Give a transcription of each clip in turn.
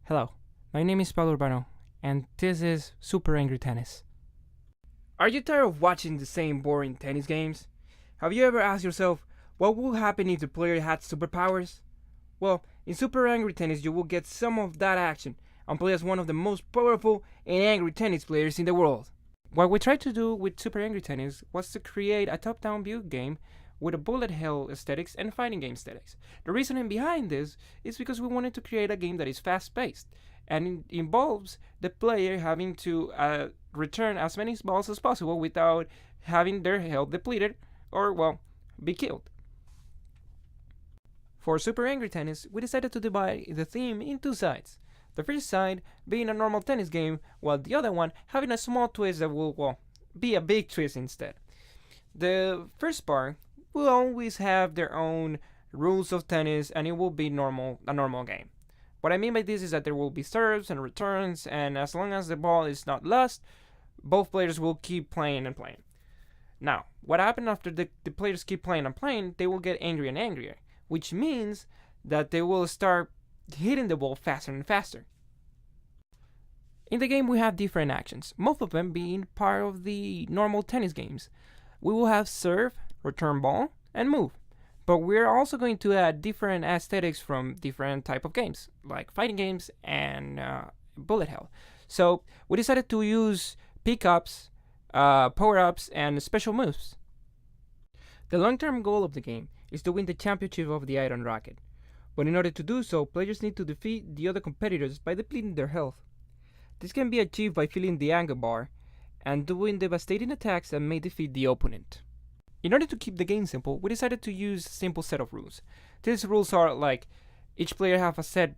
Hello, my name is Paulo Urbano, and this is Super Angry Tennis. Are you tired of watching the same boring tennis games? Have you ever asked yourself, what would happen if the player had superpowers? Well, in Super Angry Tennis you will get some of that action and play as one of the most powerful and angry tennis players in the world. What we tried to do with Super Angry Tennis was to create a top-down view game with a bullet hell aesthetics and fighting game aesthetics. The reasoning behind this is because we wanted to create a game that is fast-paced and involves the player having to return as many balls as possible without having their health depleted or, well, be killed. For Super Angry Tennis, we decided to divide the theme in two sides. The first side being a normal tennis game, while the other one having a small twist that will, well, be a big twist instead. The first part will always have their own rules of tennis and it will be a normal game. What I mean by this is that there will be serves and returns, and as long as the ball is not lost, both players will keep playing and playing. Now, what happens after the players keep playing and playing, they will get angrier and angrier, which means that they will start hitting the ball faster and faster. In the game we have different actions, most of them being part of the normal tennis games. We will have serve, return ball, and move. But we're also going to add different aesthetics from different type of games, like fighting games and bullet hell. So we decided to use pickups, power-ups, and special moves. The long-term goal of the game is to win the championship of the Iron Racket. But in order to do so, players need to defeat the other competitors by depleting their health. This can be achieved by filling the anger bar and doing devastating attacks that may defeat the opponent. In order to keep the game simple, we decided to use a simple set of rules. These rules are like, each player have a set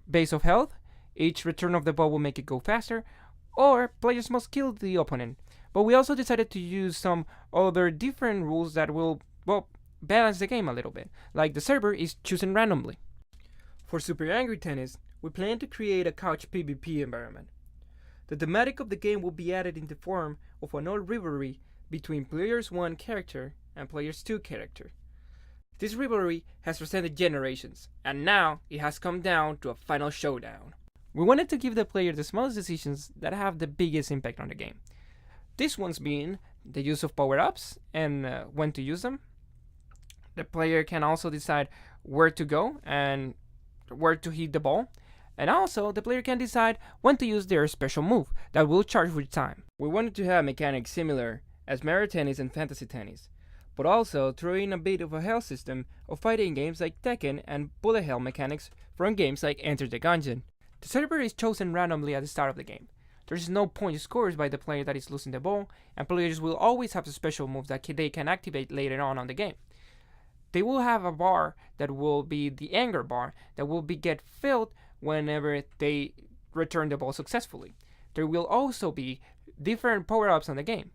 base of health, each return of the ball will make it go faster, or players must kill the opponent. But we also decided to use some other different rules that will, well, balance the game a little bit, like the server is chosen randomly. For Super Angry Tennis, we plan to create a couch PvP environment. The thematic of the game will be added in the form of an old rivalry between Players 1 character and Players 2 character. This rivalry has transcended generations, and now it has come down to a final showdown. We wanted to give the player the smallest decisions that have the biggest impact on the game. These ones being the use of power-ups and when to use them. The player can also decide where to go and where to hit the ball. And also, the player can decide when to use their special move that will charge with time. We wanted to have mechanics similar as Mario Tennis and Fantasy Tennis, but also throw in a bit of a health system of fighting games like Tekken and bullet hell mechanics from games like Enter the Gungeon. The server is chosen randomly at the start of the game. There is no point scored by the player that is losing the ball, and players will always have the special moves that they can activate later on the game. They will have a bar that will be the anger bar that will get filled whenever they return the ball successfully. There will also be different power-ups on the game.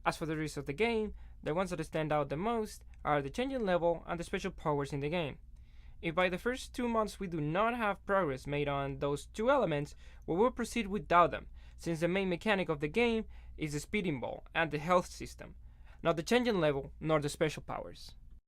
As for the rest of the game, the ones that stand out the most are the changing level and the special powers in the game. If by the first 2 months we do not have progress made on those two elements, we will proceed without them, since the main mechanic of the game is the speeding ball and the health system, not the changing level nor the special powers.